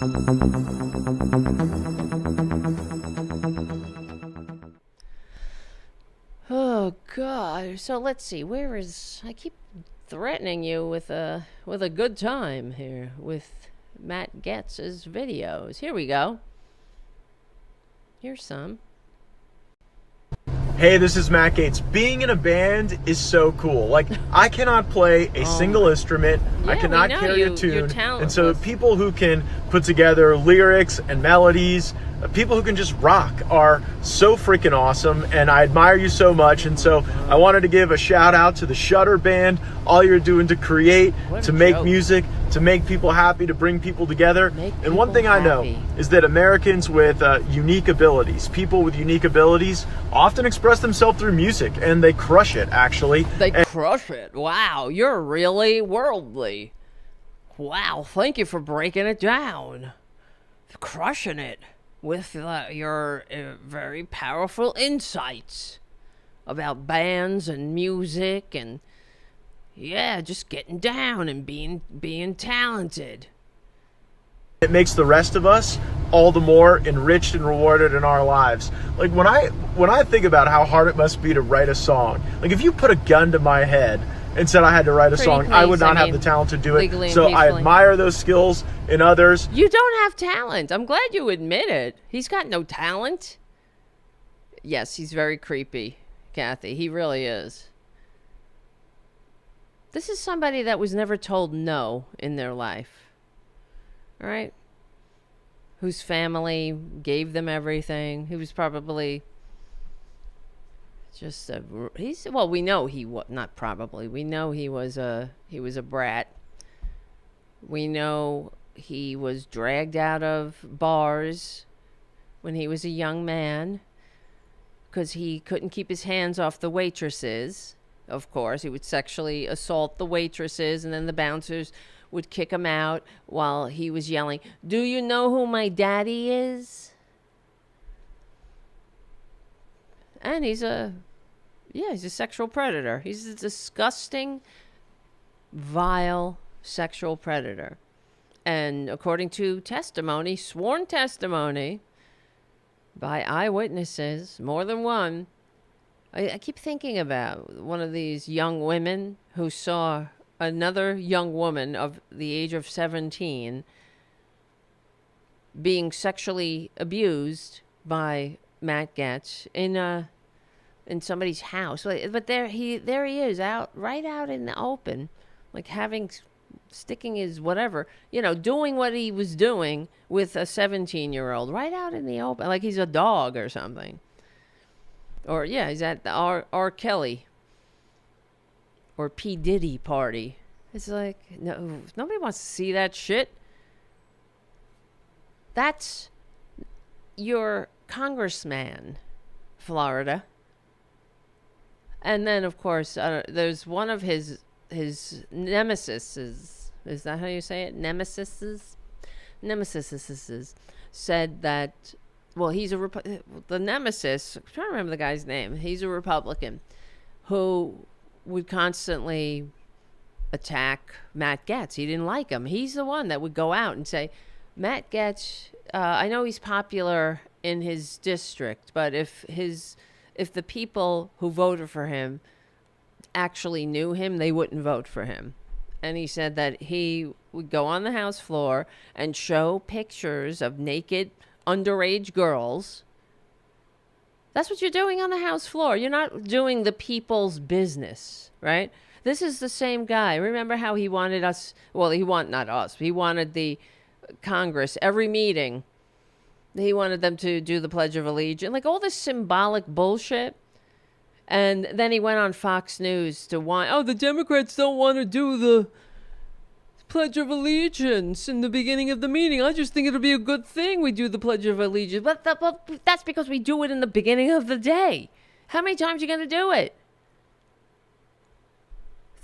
Oh God! So let's see. Where is? I keep threatening you with a good time here with Matt Gaetz's videos. Here we go. Here's some. Hey, this is Matt Gaetz. Being in a band is so cool. Like, I cannot play a single instrument. Yeah, I cannot we know carry a you're tune. talentless. And so people who can put together lyrics and melodies, people who can just rock are so freaking awesome. And I admire you so much. And so I wanted to give a shout out to the Shutter Band. All you're doing to create, to make music, to make people happy, to bring people together. And one thing I know is that Americans with unique abilities, people with unique abilities, often express themselves through music, and they crush it, actually. They crush it. Wow, you're really worldly. Wow, thank you for breaking it down. Crushing it with your very powerful insights about bands and music and, yeah, just getting down and being talented. It makes the rest of us all the more enriched and rewarded in our lives. Like when I think about how hard it must be to write a song, like if you put a gun to my head and said I had to write a song, I would not have the talent to do it. So I admire those skills in others. You don't have talent. I'm glad you admit it. He's got no talent. Yes, he's very creepy, Kathy. He really is. This is somebody that was never told no in their life. All right? Whose family gave them everything. He was probably just we know he was not probably. We know he was a brat. We know he was dragged out of bars when he was a young man because he couldn't keep his hands off the waitresses. Of course, he would sexually assault the waitresses, and then the bouncers would kick him out while he was yelling, "Do you know who my daddy is?" And he's a sexual predator. He's a disgusting, vile sexual predator. And according to testimony, sworn testimony by eyewitnesses, more than one, I keep thinking about one of these young women who saw another young woman of the age of 17 being sexually abused by Matt Gaetz in somebody's house. But there he is, right out in the open, like sticking his whatever, doing what he was doing with a 17-year-old right out in the open, like he's a dog or something. Or, yeah, he's at the R. Kelly or P. Diddy party. It's like, no, nobody wants to see that shit. That's your congressman, Florida. And then, of course, there's one of his nemesis. Is that how you say it? Nemesis said that, well, the nemesis, I'm trying to remember the guy's name. He's a Republican who would constantly attack Matt Gaetz. He didn't like him. He's the one that would go out and say, Matt Gaetz, I know he's popular in his district, but if the people who voted for him actually knew him, they wouldn't vote for him. And he said that he would go on the House floor and show pictures of naked underage girls. That's what you're doing on the House floor. You're not doing the people's business, right? This is the same guy. Remember how he wanted us, not us, he wanted the Congress, every meeting, he wanted them to do the Pledge of Allegiance, like all this symbolic bullshit. And then he went on Fox News to the Democrats don't want to do the Pledge of Allegiance in the beginning of the meeting. I just think it'll be a good thing we do the Pledge of Allegiance. But that's because we do it in the beginning of the day. How many times are you going to do it?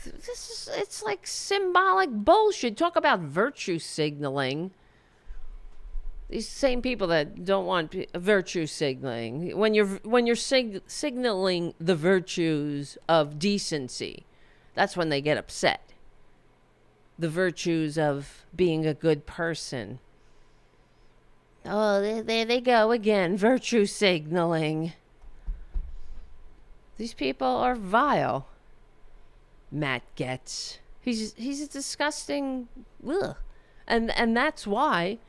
It's like symbolic bullshit. Talk about virtue signaling. These same people that don't want virtue signaling. When you're signaling the virtues of decency, that's when they get upset. The virtues of being a good person. Oh, there they go again, virtue signaling. These people are vile. Matt Gaetz. He's a disgusting. Ugh. And that's why,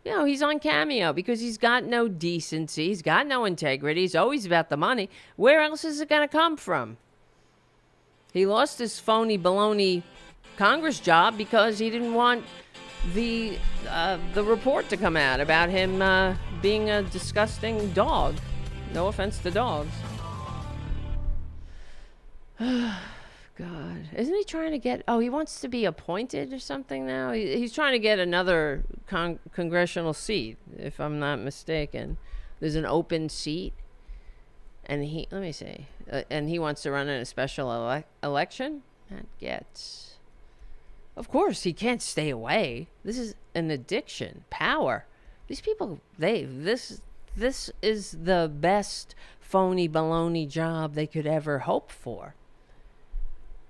he's on Cameo, because he's got no decency, he's got no integrity, he's always about the money. Where else is it going to come from? He lost his phony baloney Congress job because he didn't want the report to come out about him being a disgusting dog. No offense to dogs. God, isn't he trying to get? Oh, he wants to be appointed or something now. He's trying to get another congressional seat, if I'm not mistaken. There's an open seat, and let me see, and he wants to run in a special election. Matt Gaetz. Of course, he can't stay away. This is an addiction. Power. These people, this is the best phony baloney job they could ever hope for.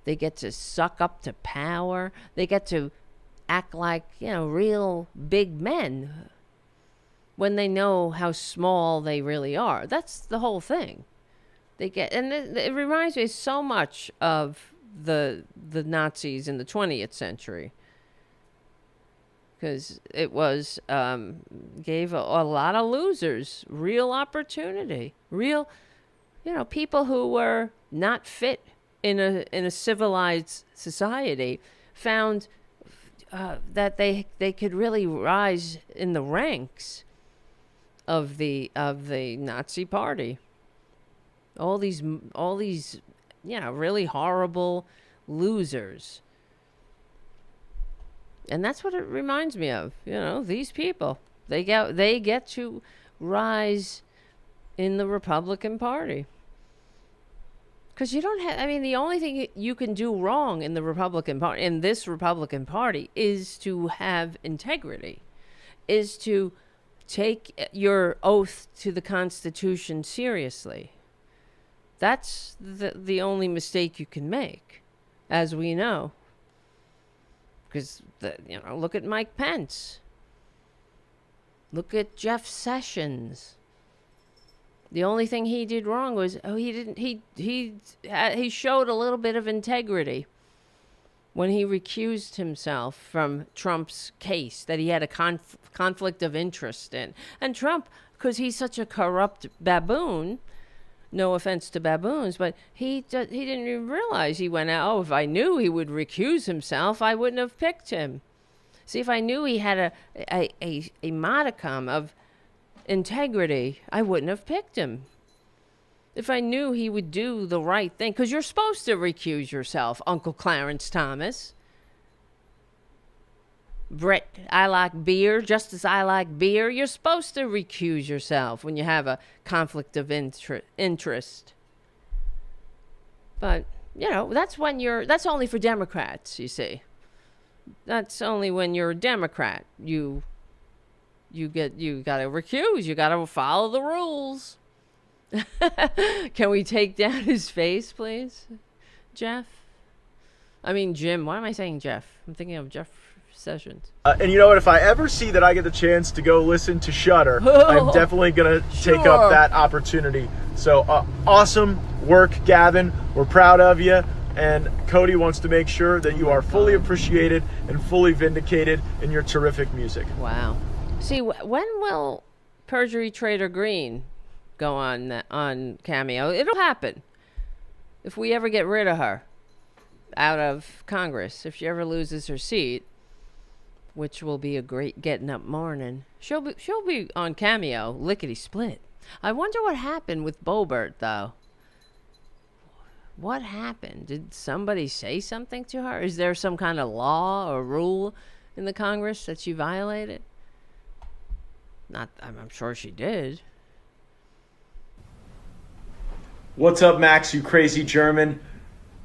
They get to suck up to power. They get to act like, real big men when they know how small they really are. That's the whole thing. And it reminds me so much of the Nazis in the 20th century. Because it was, gave a lot of losers real opportunity. Real, people who were not fit in a civilized society found that they could really rise in the ranks of the Nazi Party. All these really horrible losers. And that's what it reminds me of. These people, they get to rise in the Republican Party. Because you don't have, the only thing you can do wrong in the Republican Party, in this Republican Party, is to have integrity, is to take your oath to the Constitution seriously. That's the only mistake you can make, as we know. Because, look at Mike Pence. Look at Jeff Sessions. The only thing he did wrong was, he showed a little bit of integrity when he recused himself from Trump's case that he had a conflict of interest in. And Trump, because he's such a corrupt baboon, no offense to baboons, but he didn't even realize he went out. Oh, if I knew he would recuse himself, I wouldn't have picked him. See, if I knew he had a modicum of integrity, I wouldn't have picked him. If I knew he would do the right thing, because you're supposed to recuse yourself, Uncle Clarence Thomas. Brett, I like beer just as I like beer. You're supposed to recuse yourself when you have a conflict of interest. But, that's only for Democrats, you see. That's only when you're a Democrat. You gotta recuse. You gotta follow the rules. Can we take down his face, please, Jeff? Jim. Why am I saying Jeff? I'm thinking of Jeff Sessions. And you know what? If I ever see that I get the chance to go listen to Shudder, I'm definitely gonna take up that opportunity. So awesome work, Gavin. We're proud of you. And Cody wants to make sure that you are fully appreciated and fully vindicated in your terrific music. Wow. See, when will Perjury Trader Green go on Cameo? It'll happen. If we ever get rid of her out of Congress, if she ever loses her seat, which will be a great getting up morning, she'll be on Cameo, lickety split. I wonder what happened with Boebert, though. What happened? Did somebody say something to her? Is there some kind of law or rule in the Congress that she violated? I'm sure she did. What's up, Max, you crazy German?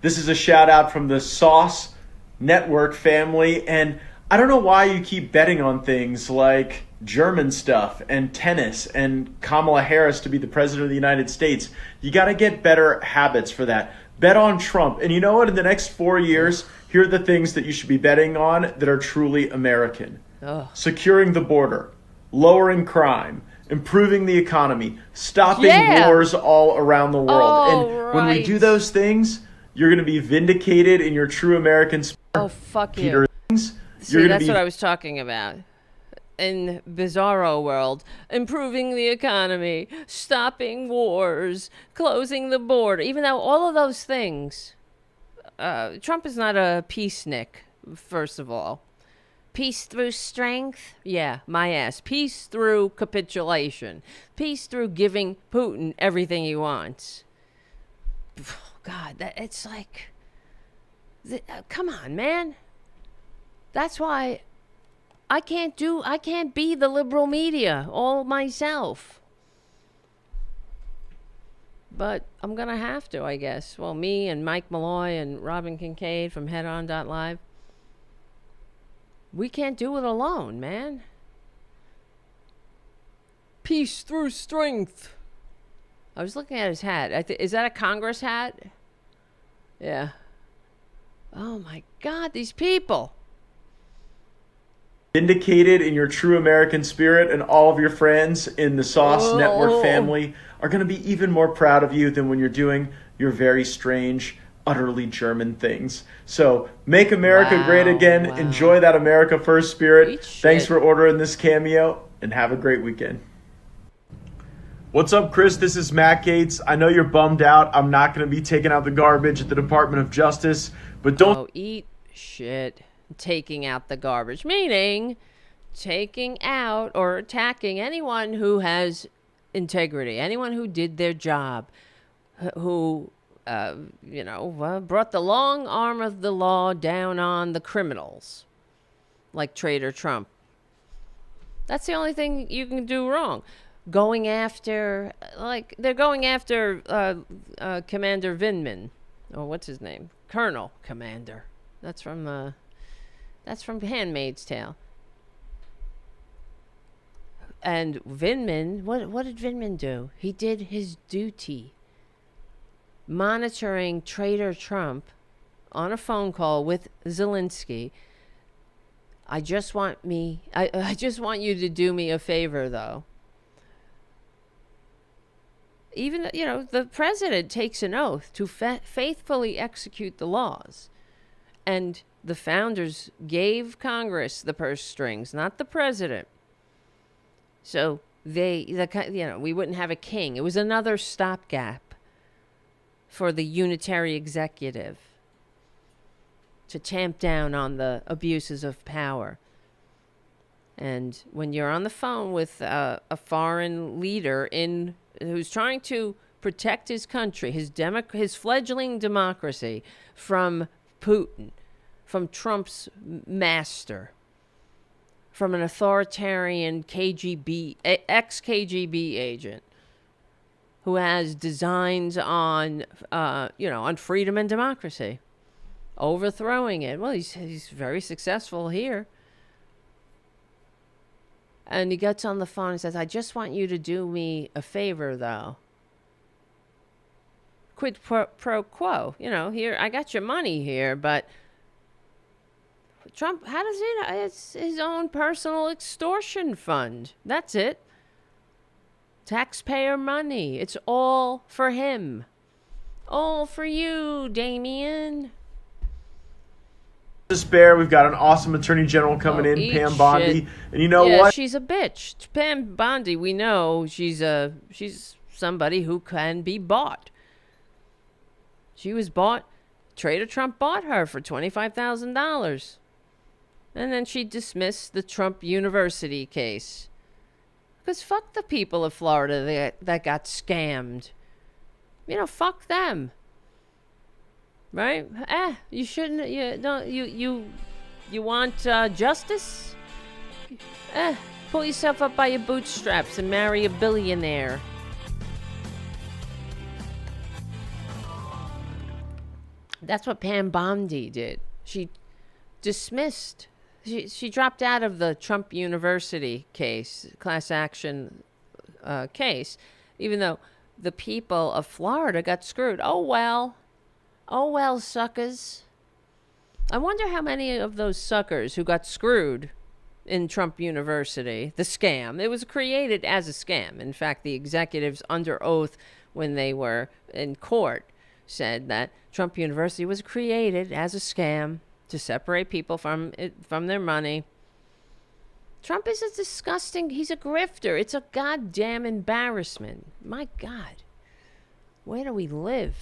This is a shout out from the Sauce Network family, and I don't know why you keep betting on things like German stuff and tennis and Kamala Harris to be the president of the United States. You got to get better habits for that. Bet on Trump. And you know what? In the next 4 years, here are the things that you should be betting on that are truly American. Ugh. Securing the border, lowering crime, improving the economy, stopping Yeah. wars all around the world. Oh, And when we do right. those things, you're going to be vindicated in your true American spirit, Oh, fuck you. Peter. You're See, going to that's be what I was talking about. In Bizarro world, improving the economy, stopping wars, closing the border. Even though all of those things, Trump is not a peacenik, first of all. Peace through strength? Yeah, my ass. Peace through capitulation. Peace through giving Putin everything he wants. God, it's like, come on, man. That's why I can't be the liberal media all myself. But I'm going to have to, I guess. Well, me and Mike Malloy and Robin Kincaid from HeadOn.live, we can't do it alone, man. Peace through strength. I was looking at his hat. Is that a Congress hat? Yeah. Oh my God, these people. vindicated in your true American spirit, and all of your friends in the Sauce Network family are going to be even more proud of you than when you're doing your very strange, utterly German things. So make America great again. Enjoy that America First spirit. Thanks for ordering this cameo, and have a great weekend. What's up, Chris? This is Matt Gaetz. I know you're bummed out. I'm not going to be taking out the garbage at the Department of Justice, but don't... Oh, eat shit. Taking out the garbage, meaning taking out or attacking anyone who has integrity, anyone who did their job, who, brought the long arm of the law down on the criminals, like Trader Trump. That's the only thing you can do wrong. Going after, they're going after Commander Vindman, or what's his name? Colonel Commander. That's from Handmaid's Tale. And Vindman, what did Vindman do? He did his duty, monitoring Trader Trump on a phone call with Zelensky. I just want you to do me a favor, though. Even, the president takes an oath to faithfully execute the laws. And the founders gave Congress the purse strings, not the president. So we wouldn't have a king. It was another stopgap for the unitary executive to tamp down on the abuses of power. And when you're on the phone with a foreign leader who's trying to protect his country, his fledgling democracy from Putin, from Trump's master, from an authoritarian ex-KGB agent who has designs on freedom and democracy, overthrowing it. Well, he's very successful here. And he gets on the phone and says, I just want you to do me a favor, though. Quid pro quo. Here, I got your money here, but Trump, how does he know? It's his own personal extortion fund. That's it. Taxpayer money. It's all for him. All for you, Damien. Despair. We've got an awesome attorney general coming in, Pam Bondi. And you know what? She's a bitch. Pam Bondi, we know she's somebody who can be bought. She was bought. Trader Trump bought her for $25,000. And then she dismissed the Trump University case. Because fuck the people of Florida that got scammed. Fuck them. Right? You shouldn't. You want justice? Pull yourself up by your bootstraps and marry a billionaire. That's what Pam Bondi did. She dismissed. She dropped out of the Trump University case, class action case, even though the people of Florida got screwed. Oh, well, suckers. I wonder how many of those suckers who got screwed, in Trump University, the scam. It was created as a scam. In fact, the executives under oath when they were in court said that Trump University was created as a scam to separate people from their money. Trump is a disgusting, he's a grifter. It's a goddamn embarrassment. My God. Where do we live?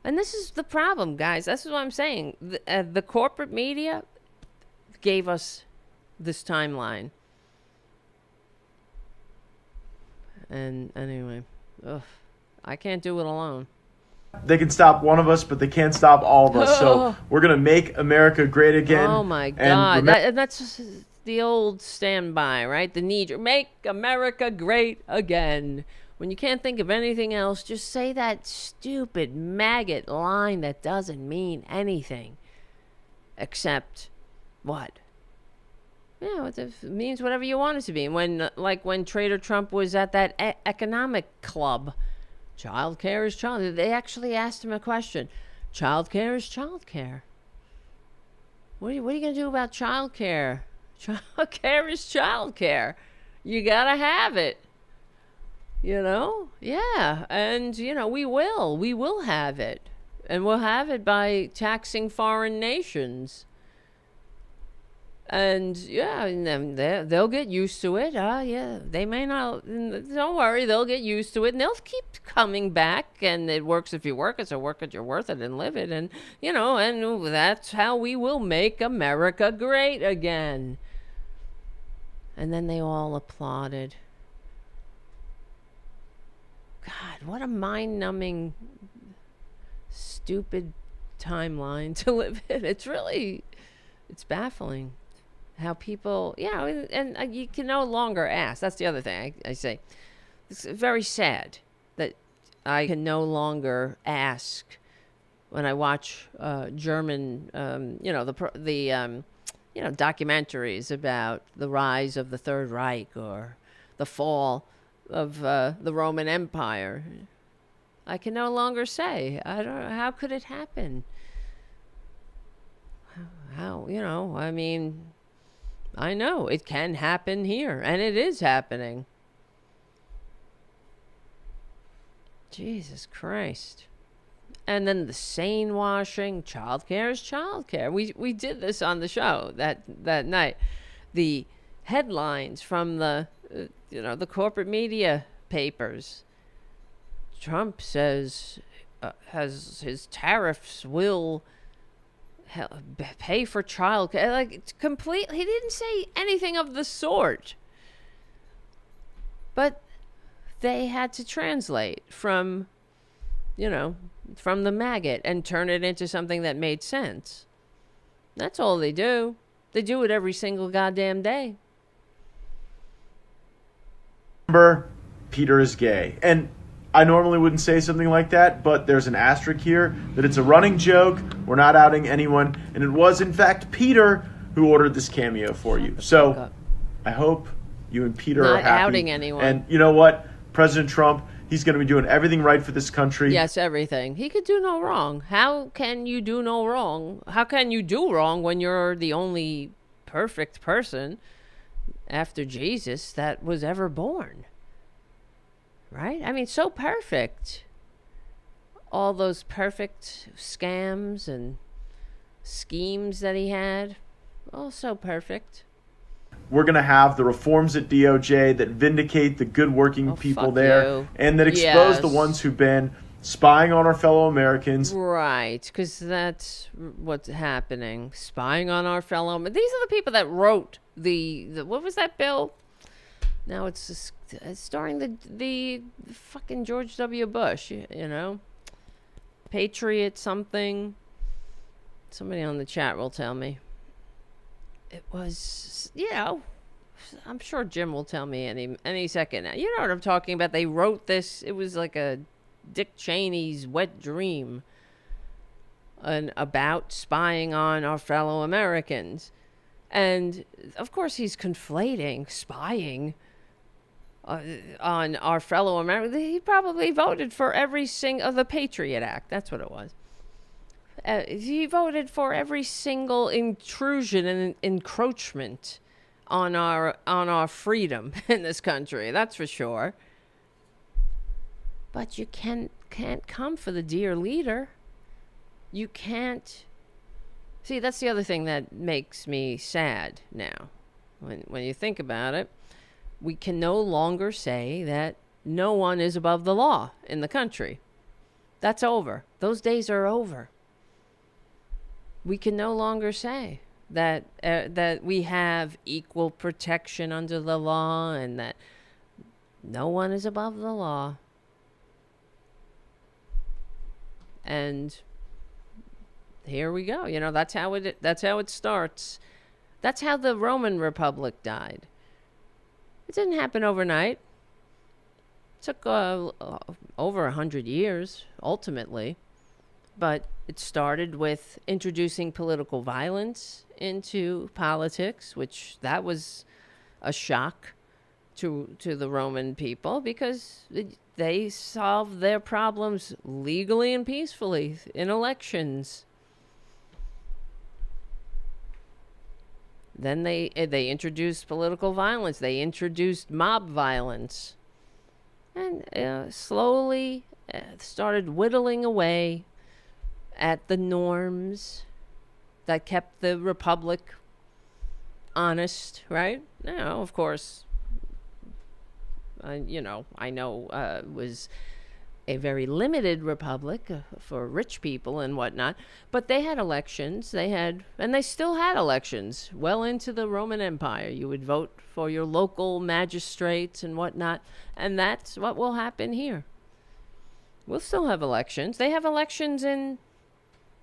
And this is the problem, guys. This is what I'm saying. The corporate media gave us this timeline. And anyway, I can't do it alone. They can stop one of us, but they can't stop all of us. So we're going to make America great again. Oh, my God. That's just the old standby, right? The need. Make America great again. When you can't think of anything else, just say that stupid maggot line that doesn't mean anything. Except what? Yeah, it means whatever you want it to be. When Trader Trump was at that economic club, child care is child. They actually asked him a question. Child care is child care. What are you going to do about child care? Child care is child care. You got to have it. Yeah. And, we will have it. And we'll have it by taxing foreign nations. And, they'll get used to it. They may not. Don't worry, they'll get used to it. And they'll keep coming back. And it works if you work it, so work it, you're worth it, and live it. And, and that's how we will make America great again. And then they all applauded. God, what a mind-numbing, stupid timeline to live in. It's baffling how people, and you can no longer ask. That's the other thing I say. It's very sad that I can no longer ask when I watch German, documentaries about the rise of the Third Reich or the fall of the Roman Empire. I can no longer say, I don't know, how could it happen? How, I know it can happen here, and it is happening. Jesus Christ. And then the sane washing, childcare is childcare. We did this on the show that night. The headlines from the corporate media papers. Trump says has his tariffs will pay for child care. Like, it's complete. He didn't say anything of the sort. But they had to translate from the maggot and turn it into something that made sense. That's all they do. They do it every single goddamn day. Remember, Peter is gay. And I normally wouldn't say something like that, but there's an asterisk here that it's a running joke. We're not outing anyone. And it was, in fact, Peter who ordered this cameo for you. So I hope you and Peter are happy. Not outing anyone. And you know what? President Trump, he's going to be doing everything right for this country. Yes, everything. He could do no wrong. How can you do no wrong? How can you do wrong when you're the only perfect person after Jesus that was ever born? Right? I mean, so perfect. All those perfect scams and schemes that he had. All so perfect. We're going to have the reforms at DOJ that vindicate the good working people there and that expose the ones who've been spying on our fellow Americans. Right, because that's what's happening. Spying on our fellow... These are the people that wrote the what was that bill? Now it's starring the fucking George W. Bush, Patriot something. Somebody on the chat will tell me. It was, I'm sure Jim will tell me any second now. You know what I'm talking about. They wrote this. It was like a Dick Cheney's wet dream about spying on our fellow Americans. And, of course, he's conflating spying on our fellow Americans. He probably voted for every single... the Patriot Act. That's what it was. he voted for every single intrusion and encroachment on our freedom in this country. That's for sure. But you can't come for the dear leader. You can't. See, that's the other thing that makes me sad now. When you think about it, we can no longer say that no one is above the law in the country. That's over. Those days are over. We can no longer say that we have equal protection under the law and that no one is above the law. And here we go. You know, that's how it starts. That's how the Roman Republic died. It didn't happen overnight. It took over 100 years, ultimately. But it started with introducing political violence into politics, which that was a shock to the Roman people because they solved their problems legally and peacefully in elections. Then they introduced political violence. They introduced mob violence. And slowly started whittling away at the norms that kept the republic honest, right? Now, of course, I know it was a very limited republic for rich people and whatnot, but they had elections. And they still had elections well into the Roman Empire. You would vote for your local magistrates and whatnot, and that's what will happen here. We'll still have elections. They have elections in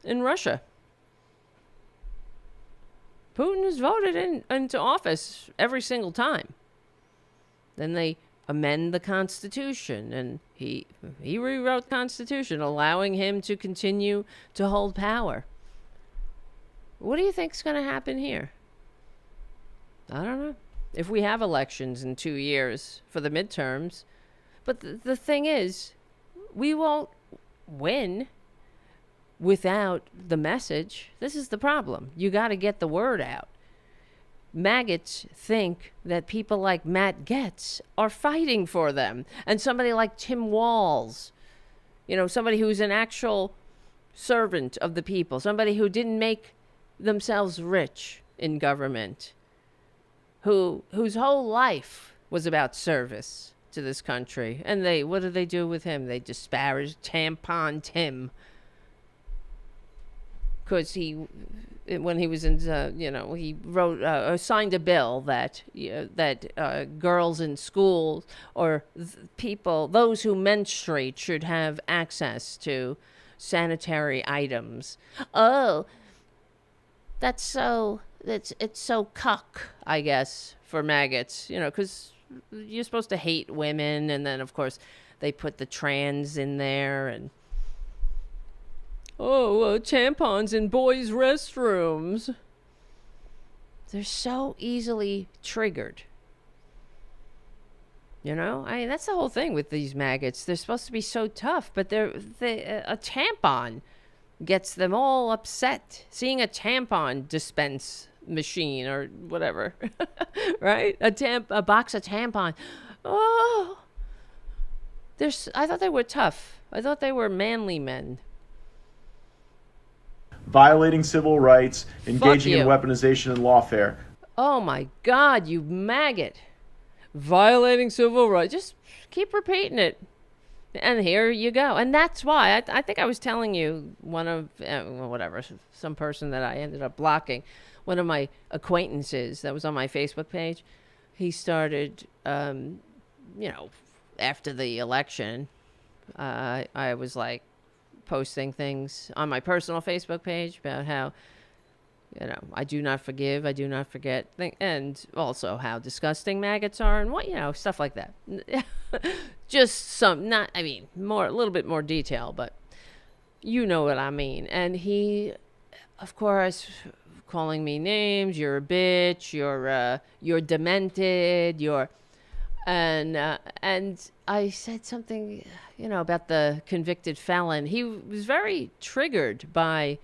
Russia. Putin is voted into office every single time. Then they amend the Constitution, and he rewrote the Constitution, allowing him to continue to hold power. What do you think's going to happen here? I don't know. If we have elections in 2 years for the midterms, but the thing is, we won't win without the message. This is the problem. You got to get the word out. Maggots think that people like Matt Gaetz are fighting for them. And somebody like Tim Walz, somebody who's an actual servant of the people, somebody who didn't make themselves rich in government, whose whole life was about service to this country. And what did they do with him? They disparaged Tampon Tim. Because when he was in, he wrote or signed a bill that girls in schools or those who menstruate should have access to sanitary items. Oh, it's so cuck, I guess, for maggots, because you're supposed to hate women, and then of course they put the trans in there and. Tampons in boys' restrooms. They're so easily triggered. That's the whole thing with these maggots. They're supposed to be so tough, but a tampon gets them all upset. Seeing a tampon dispense machine or whatever, right? A box of tampon. Oh, I thought they were tough. I thought they were manly men. Violating civil rights, engaging in weaponization and lawfare. Oh my God, you maggot. Violating civil rights. Just keep repeating it. And here you go. And that's why I think I was telling you some person that I ended up blocking, one of my acquaintances that was on my Facebook page. He started, after the election, I was like, posting things on my personal Facebook page about how, I do not forgive, I do not forget, and also how disgusting maggots are and what, stuff like that. Just a little bit more detail, but you know what I mean. And he, of course, calling me names, you're a bitch, you're demented, and I said something, about the convicted felon. He was very triggered by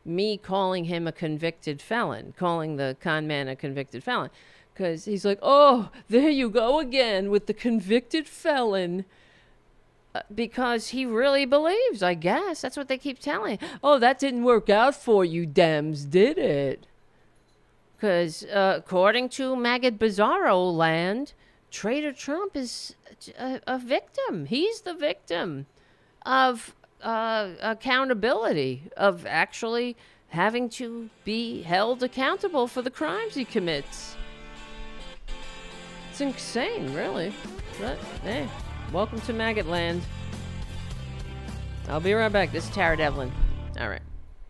me calling him a convicted felon, calling the con man a convicted felon. Because he's like, oh, there you go again with the convicted felon. Because he really believes, I guess. That's what they keep telling. Oh, that didn't work out for you, Dems, did it? Because according to Maggot Bizarro Land, Trader Trump is a victim. He's the victim of accountability, of actually having to be held accountable for the crimes he commits. It's insane, really. But, hey, welcome to Maggot Land. I'll be right back. This is Tara Devlin. All right.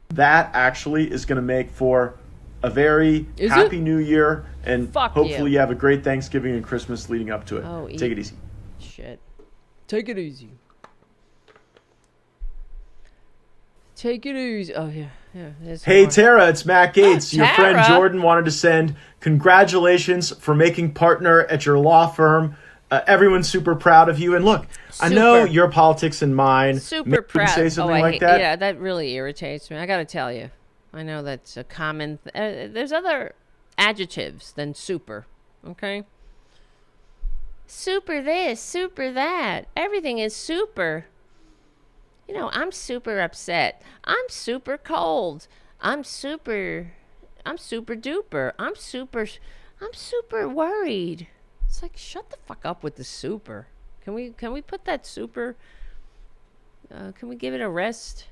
That actually is going to make for a very happy New Year, and hopefully you have a great Thanksgiving and Christmas leading up to it. Oh, take it easy. Shit. Take it easy. Take it easy. Oh, yeah. Hey, more. Tara, it's Matt Gaetz. Your Tara. friend Jordan wanted to send congratulations for making partner at your law firm. Everyone's super proud of you. And look, I know your politics and mine. Super proud. Say something like that. Yeah, that really irritates me. I got to tell you. I know that's a common... there's other adjectives than super, okay? Super this, super that. Everything is super. You know, I'm super upset. I'm super cold. I'm super duper. I'm super worried. It's like, shut the fuck up with the super. Can we put that super... can we give it a rest?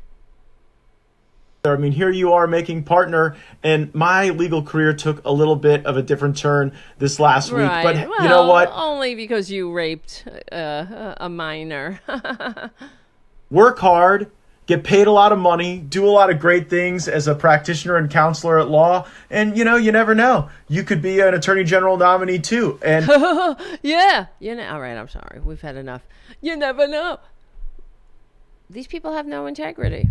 I mean, here you are making partner, and my legal career took a little bit of a different turn this last week. But well, you know what? Only because you raped a minor. Work hard, get paid a lot of money, do a lot of great things as a practitioner and counselor at law, and you know, you never know. You could be an attorney general nominee too. And yeah, all right. I'm sorry. We've had enough. You never know. These people have no integrity.